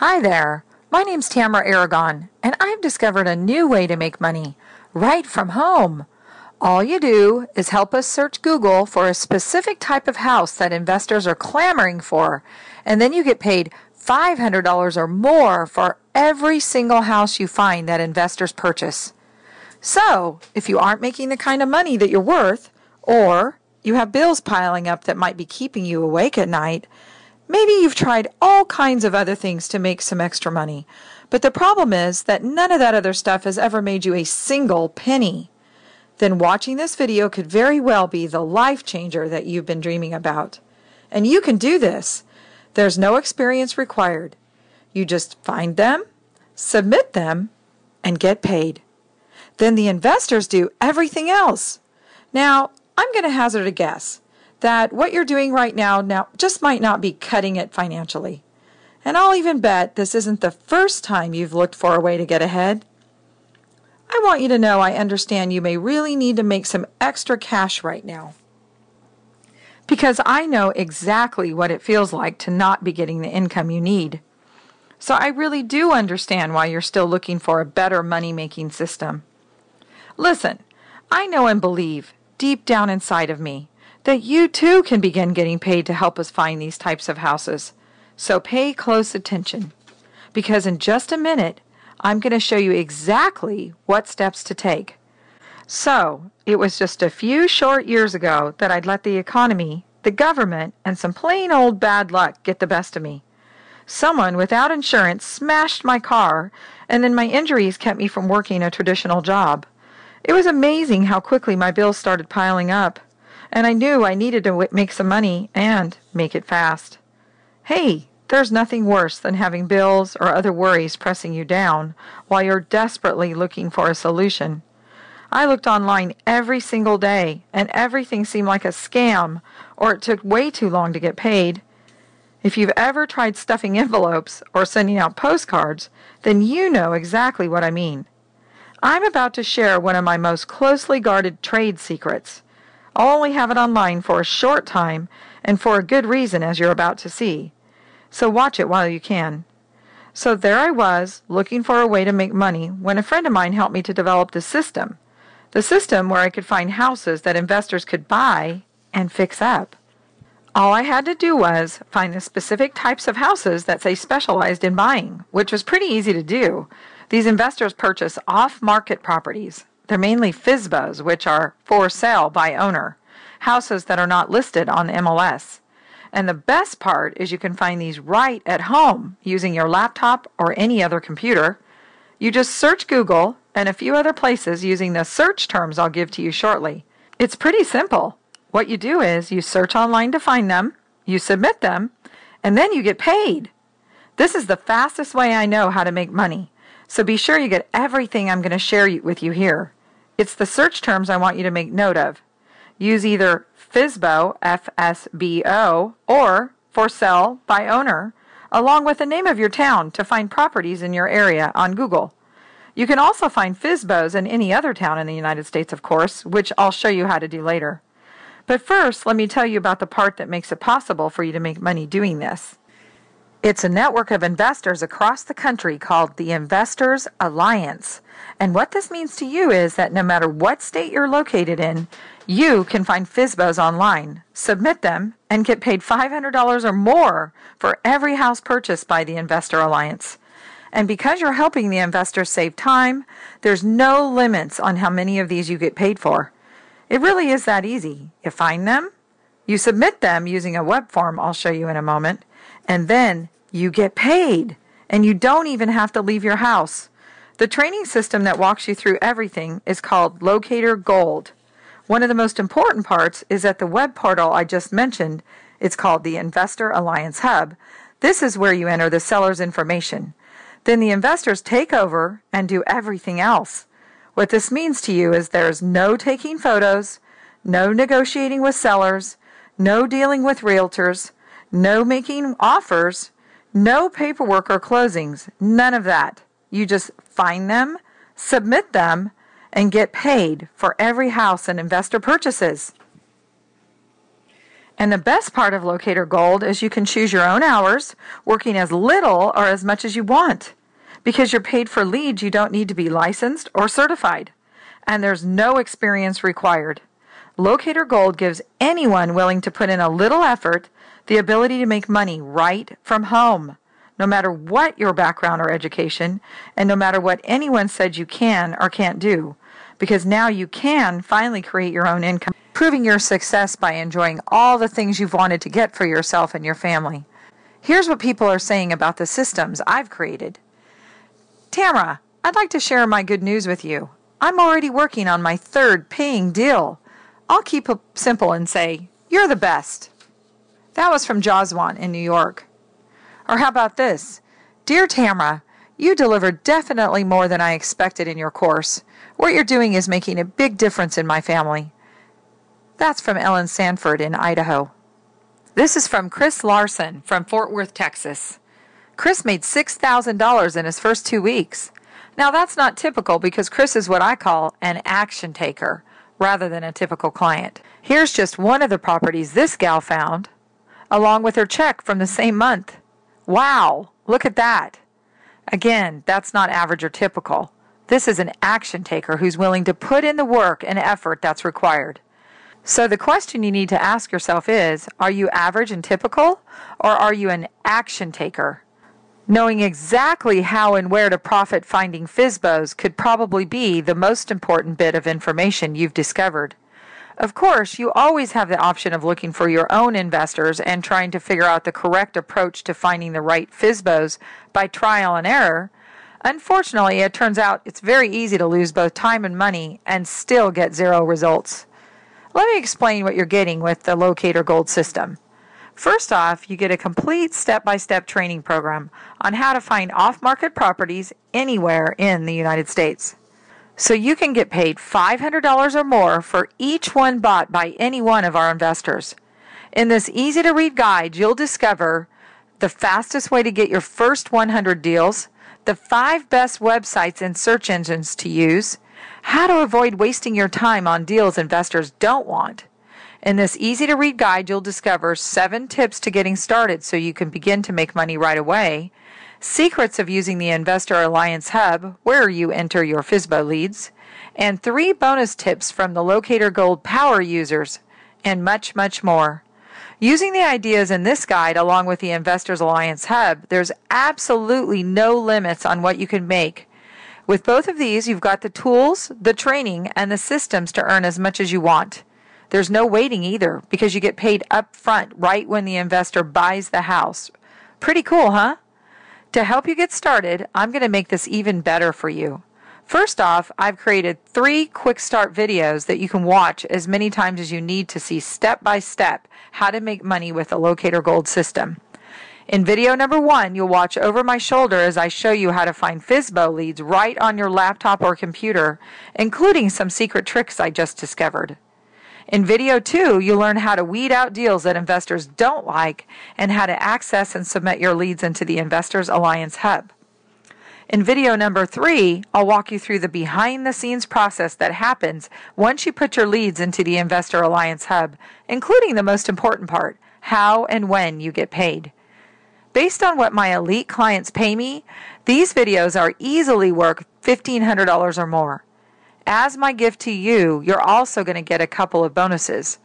Hi there, my name's Tamara Aragon, and I've discovered a new way to make money right from home. All you do is help us search Google for a specific type of house that investors are clamoring for, and then you get paid $500 or more for every single house you find that investors purchase. So, if you aren't making the kind of money that you're worth, or you have bills piling up that might be keeping you awake at night, maybe you've tried all kinds of other things to make some extra money, but the problem is that none of that other stuff has ever made you a single penny. Then watching this video could very well be the life changer that you've been dreaming about. And you can do this. There's no experience required. You just find them, submit them, and get paid. Then the investors do everything else. Now, I'm going to hazard a guess that what you're doing right now just might not be cutting it financially. And I'll even bet this isn't the first time you've looked for a way to get ahead. I want you to know I understand you may really need to make some extra cash right now, because I know exactly what it feels like to not be getting the income you need. So I really do understand why you're still looking for a better money-making system. Listen, I know and believe deep down inside of me that you too can begin getting paid to help us find these types of houses. So pay close attention, because in just a minute, I'm going to show you exactly what steps to take. So, it was just a few short years ago that I'd let the economy, the government, and some plain old bad luck get the best of me. Someone without insurance smashed my car, and then my injuries kept me from working a traditional job. It was amazing how quickly my bills started piling up, and I knew I needed to make some money and make it fast. Hey, there's nothing worse than having bills or other worries pressing you down while you're desperately looking for a solution. I looked online every single day, and everything seemed like a scam, or it took way too long to get paid. If you've ever tried stuffing envelopes or sending out postcards, then you know exactly what I mean. I'm about to share one of my most closely guarded trade secrets. I'll only have it online for a short time, and for a good reason, as you're about to see. So watch it while you can. So there I was, looking for a way to make money, when a friend of mine helped me to develop the system. The system where I could find houses that investors could buy and fix up. All I had to do was find the specific types of houses that they specialized in buying, which was pretty easy to do. These investors purchase off-market properties. They're mainly FSBOs, which are for sale by owner, houses that are not listed on the MLS. And the best part is you can find these right at home using your laptop or any other computer. You just search Google and a few other places using the search terms I'll give to you shortly. It's pretty simple. What you do is you search online to find them, you submit them, and then you get paid. This is the fastest way I know how to make money. So be sure you get everything I'm going to share with you here. It's the search terms I want you to make note of. Use either FSBO, FSBO, or for sale by owner, along with the name of your town to find properties in your area on Google. You can also find FSBOs in any other town in the United States, of course, which I'll show you how to do later. But first, let me tell you about the part that makes it possible for you to make money doing this. It's a network of investors across the country called the Investors Alliance. And what this means to you is that no matter what state you're located in, you can find FSBOs online, submit them, and get paid $500 or more for every house purchased by the Investor Alliance. And because you're helping the investors save time, there's no limits on how many of these you get paid for. It really is that easy. You find them, you submit them using a web form I'll show you in a moment, and then you get paid, and you don't even have to leave your house. The training system that walks you through everything is called Locator Gold. One of the most important parts is that the web portal I just mentioned, it's called the Investor Alliance Hub. This is where you enter the seller's information. Then the investors take over and do everything else. What this means to you is there's no taking photos, no negotiating with sellers, no dealing with realtors, no making offers, no paperwork or closings, none of that. You just find them, submit them, and get paid for every house an investor purchases. And the best part of Locator Gold is you can choose your own hours, working as little or as much as you want. Because you're paid for leads, you don't need to be licensed or certified. And there's no experience required. Locator Gold gives anyone willing to put in a little effort the ability to make money right from home, no matter what your background or education, and no matter what anyone said you can or can't do. Because now you can finally create your own income, proving your success by enjoying all the things you've wanted to get for yourself and your family. Here's what people are saying about the systems I've created. Tamara, I'd like to share my good news with you. I'm already working on my third paying deal. I'll keep it simple and say, you're the best. That was from Joswan in New York. Or how about this? Dear Tamara, you delivered definitely more than I expected in your course. What you're doing is making a big difference in my family. That's from Ellen Sanford in Idaho. This is from Chris Larson from Fort Worth, Texas. Chris made $6,000 in his first 2 weeks. Now that's not typical because Chris is what I call an action taker rather than a typical client. Here's just one of the properties this gal found, along with her check from the same month. Wow, look at that. Again, that's not average or typical. This is an action taker who's willing to put in the work and effort that's required. So the question you need to ask yourself is, are you average and typical, or are you an action taker? Knowing exactly how and where to profit finding FSBOs could probably be the most important bit of information you've discovered. Of course, you always have the option of looking for your own investors and trying to figure out the correct approach to finding the right FSBOs by trial and error. Unfortunately, it turns out it's very easy to lose both time and money and still get zero results. Let me explain what you're getting with the Locator Gold system. First off, you get a complete step-by-step training program on how to find off-market properties anywhere in the United States. So you can get paid $500 or more for each one bought by any one of our investors. In this easy-to-read guide, you'll discover the fastest way to get your first 100 deals, the 5 best websites and search engines to use, how to avoid wasting your time on deals investors don't want. In this easy-to-read guide, you'll discover 7 tips to getting started so you can begin to make money right away, secrets of using the Investor Alliance Hub, where you enter your FSBO leads, and 3 bonus tips from the Locator Gold power users, and much, much more. Using the ideas in this guide along with the Investors Alliance Hub, there's absolutely no limits on what you can make. With both of these, you've got the tools, the training, and the systems to earn as much as you want. There's no waiting either because you get paid up front right when the investor buys the house. Pretty cool, huh? To help you get started, I'm going to make this even better for you. First off, I've created 3 quick start videos that you can watch as many times as you need to see step by step how to make money with the Locator Gold system. In video number 1, you'll watch over my shoulder as I show you how to find FSBO leads right on your laptop or computer, including some secret tricks I just discovered. In video 2, you'll learn how to weed out deals that investors don't like and how to access and submit your leads into the Investors Alliance Hub. In video number 3, I'll walk you through the behind-the-scenes process that happens once you put your leads into the Investor Alliance Hub, including the most important part, how and when you get paid. Based on what my elite clients pay me, these videos are easily worth $1,500 or more. As my gift to you, you're also going to get a couple of bonuses.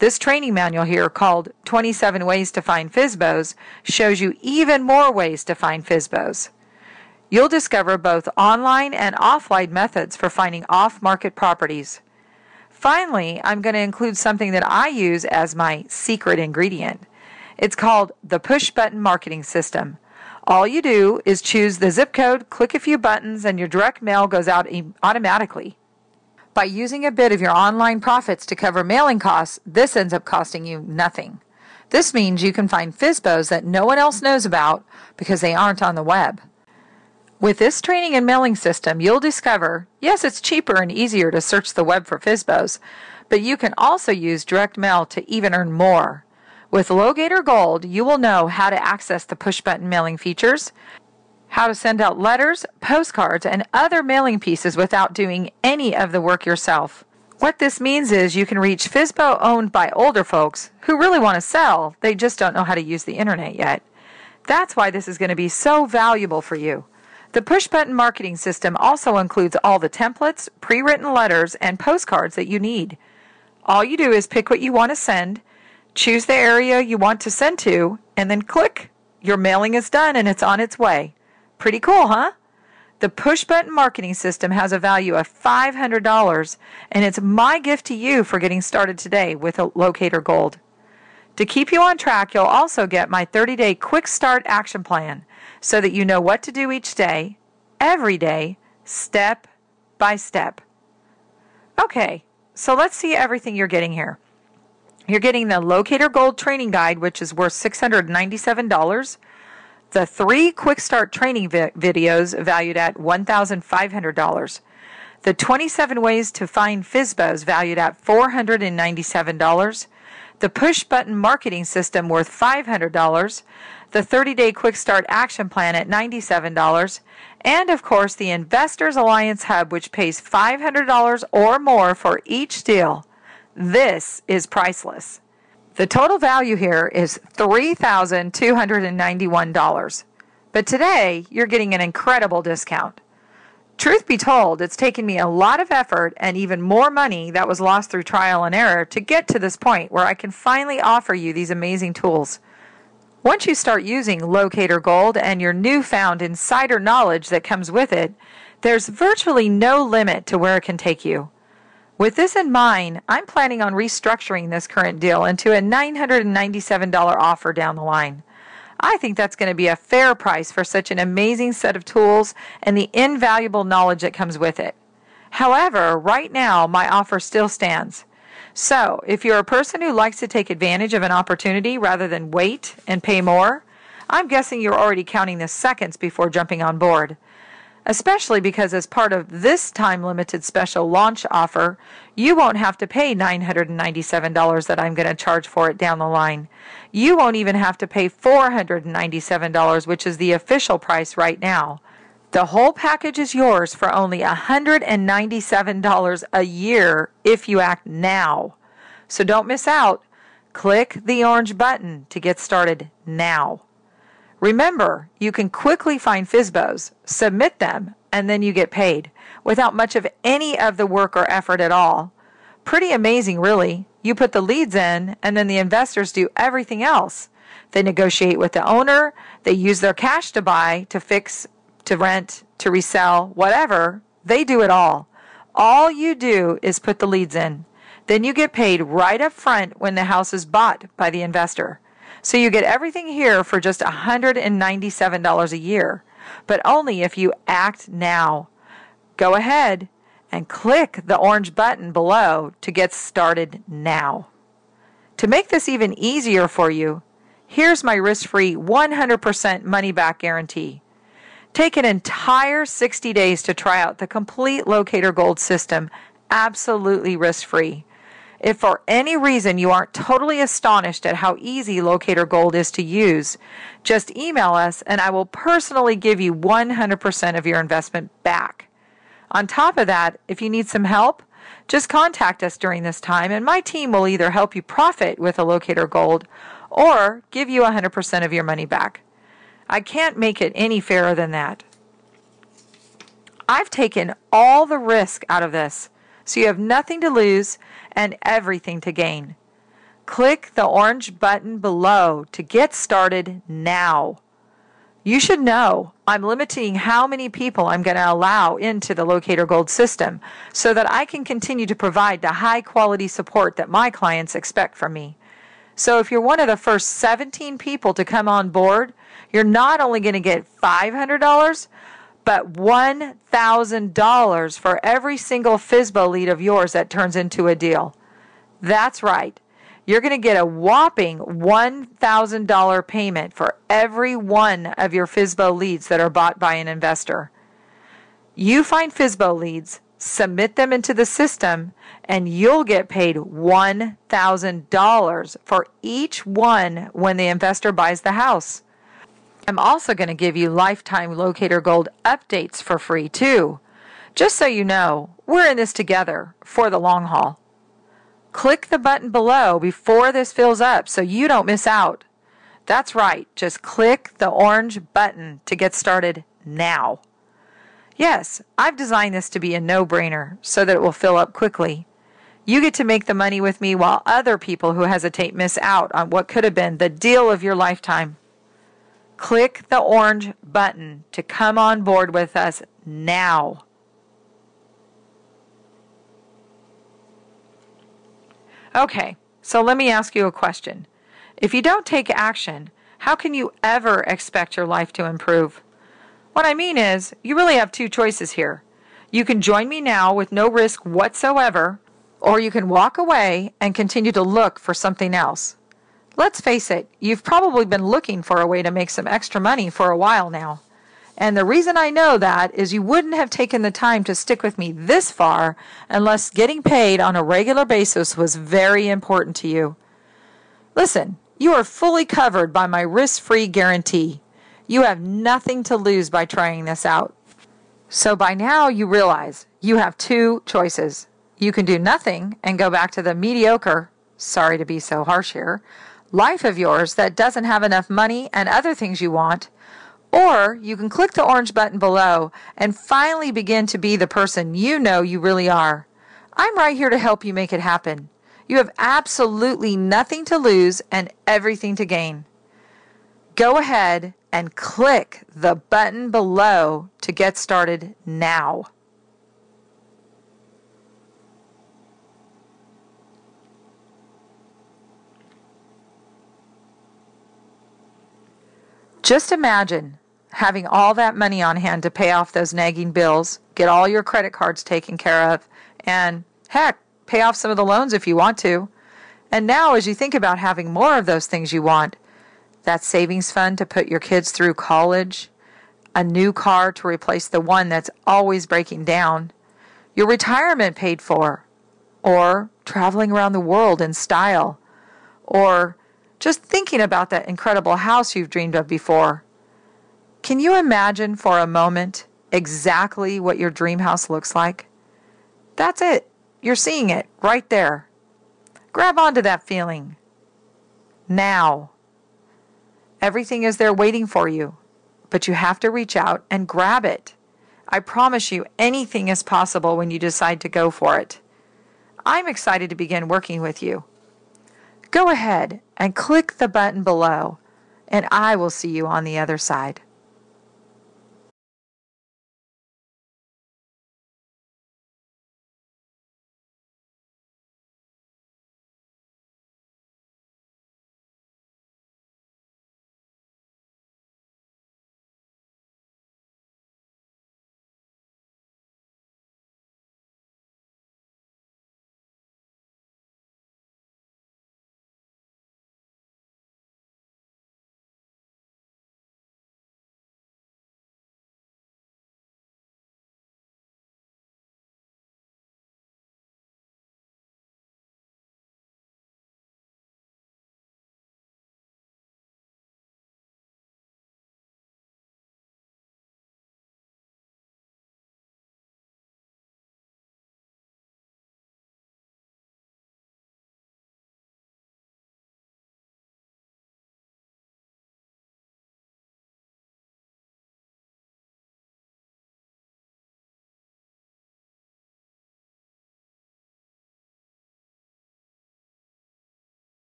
This training manual here, called 27 Ways to Find FSBOs, shows you even more ways to find FSBOs. You'll discover both online and offline methods for finding off-market properties. Finally, I'm going to include something that I use as my secret ingredient. It's called the push-button marketing system. All you do is choose the zip code, click a few buttons, and your direct mail goes out automatically. By using a bit of your online profits to cover mailing costs, this ends up costing you nothing. This means you can find FSBOs that no one else knows about because they aren't on the web. With this training and mailing system, you'll discover, yes, it's cheaper and easier to search the web for FSBOs, but you can also use direct mail to even earn more. With Locator Gold, you will know how to access the push-button mailing features, how to send out letters, postcards, and other mailing pieces without doing any of the work yourself. What this means is you can reach FSBO owned by older folks who really want to sell, they just don't know how to use the internet yet. That's why this is going to be so valuable for you. The push-button marketing system also includes all the templates, pre-written letters, and postcards that you need. All you do is pick what you want to send, choose the area you want to send to, and then click. Your mailing is done and it's on its way. Pretty cool, huh? The push-button marketing system has a value of $500, and it's my gift to you for getting started today with a Locator Gold. To keep you on track, you'll also get my 30-day quick start action plan so that you know what to do each day, every day, step by step. Okay, so let's see everything you're getting here. You're getting the Locator Gold training guide, which is worth $697, the 3 quick start training videos valued at $1,500, the 27 ways to find FSBOs valued at $497, the push-button marketing system worth $500, the 30-day Quick Start Action Plan at $97, and of course the Investors Alliance Hub, which pays $500 or more for each deal. This is priceless. The total value here is $3,291, but today you're getting an incredible discount. Truth be told, it's taken me a lot of effort and even more money that was lost through trial and error to get to this point where I can finally offer you these amazing tools. Once you start using Locator Gold and your newfound insider knowledge that comes with it, there's virtually no limit to where it can take you. With this in mind, I'm planning on restructuring this current deal into a $997 offer down the line. I think that's going to be a fair price for such an amazing set of tools and the invaluable knowledge that comes with it. However, right now, my offer still stands. So, if you're a person who likes to take advantage of an opportunity rather than wait and pay more, I'm guessing you're already counting the seconds before jumping on board. Especially because as part of this time-limited special launch offer, you won't have to pay $997 that I'm going to charge for it down the line. You won't even have to pay $497, which is the official price right now. The whole package is yours for only $197 a year if you act now. So don't miss out. Click the orange button to get started now. Remember, you can quickly find FSBOs, submit them, and then you get paid without much of any of the work or effort at all. Pretty amazing, really. You put the leads in, and then the investors do everything else. They negotiate with the owner, they use their cash to buy, to fix, to rent, to resell, whatever. They do it all. All you do is put the leads in. Then you get paid right up front when the house is bought by the investor. So you get everything here for just $197 a year, but only if you act now. Go ahead and click the orange button below to get started now. To make this even easier for you, here's my risk-free 100% money-back guarantee. Take an entire 60 days to try out the complete Locator Gold system absolutely risk-free. If for any reason you aren't totally astonished at how easy Locator Gold is to use, just email us and I will personally give you 100% of your investment back. On top of that, if you need some help, just contact us during this time and my team will either help you profit with a Locator Gold or give you 100% of your money back. I can't make it any fairer than that. I've taken all the risk out of this, so you have nothing to lose and everything to gain. Click the orange button below to get started now. You should know I'm limiting how many people I'm going to allow into the Locator Gold system so that I can continue to provide the high quality support that my clients expect from me. So if you're one of the first 17 people to come on board, you're not only going to get $500, but $1,000 for every single FSBO lead of yours that turns into a deal. That's right. You're going to get a whopping $1,000 payment for every one of your FSBO leads that are bought by an investor. You find FSBO leads, submit them into the system, and you'll get paid $1,000 for each one when the investor buys the house. I'm also going to give you lifetime Locator Gold updates for free too. Just so you know, we're in this together for the long haul. Click the button below before this fills up so you don't miss out. That's right, just click the orange button to get started now. Yes, I've designed this to be a no-brainer so that it will fill up quickly. You get to make the money with me while other people who hesitate miss out on what could have been the deal of your lifetime. Click the orange button to come on board with us now. Okay, so let me ask you a question. If you don't take action, how can you ever expect your life to improve? What I mean is, you really have two choices here. You can join me now with no risk whatsoever, or you can walk away and continue to look for something else. Let's face it, you've probably been looking for a way to make some extra money for a while now. And the reason I know that is you wouldn't have taken the time to stick with me this far unless getting paid on a regular basis was very important to you. Listen, you are fully covered by my risk-free guarantee. You have nothing to lose by trying this out. So by now you realize you have two choices. You can do nothing and go back to the mediocre, sorry to be so harsh here, life of yours that doesn't have enough money and other things you want. Or you can click the orange button below and finally begin to be the person you know you really are. I'm right here to help you make it happen. You have absolutely nothing to lose and everything to gain. Go ahead and click the button below to get started now. Just imagine having all that money on hand to pay off those nagging bills, get all your credit cards taken care of, and heck, pay off some of the loans if you want to. And now as you think about having more of those things you want, that savings fund to put your kids through college, a new car to replace the one that's always breaking down, your retirement paid for, or traveling around the world in style, or just thinking about that incredible house you've dreamed of before. Can you imagine for a moment exactly what your dream house looks like? That's it. You're seeing it right there. Grab onto that feeling. Now. Everything is there waiting for you, but you have to reach out and grab it. I promise you anything is possible when you decide to go for it. I'm excited to begin working with you. Go ahead and click the button below, and I will see you on the other side.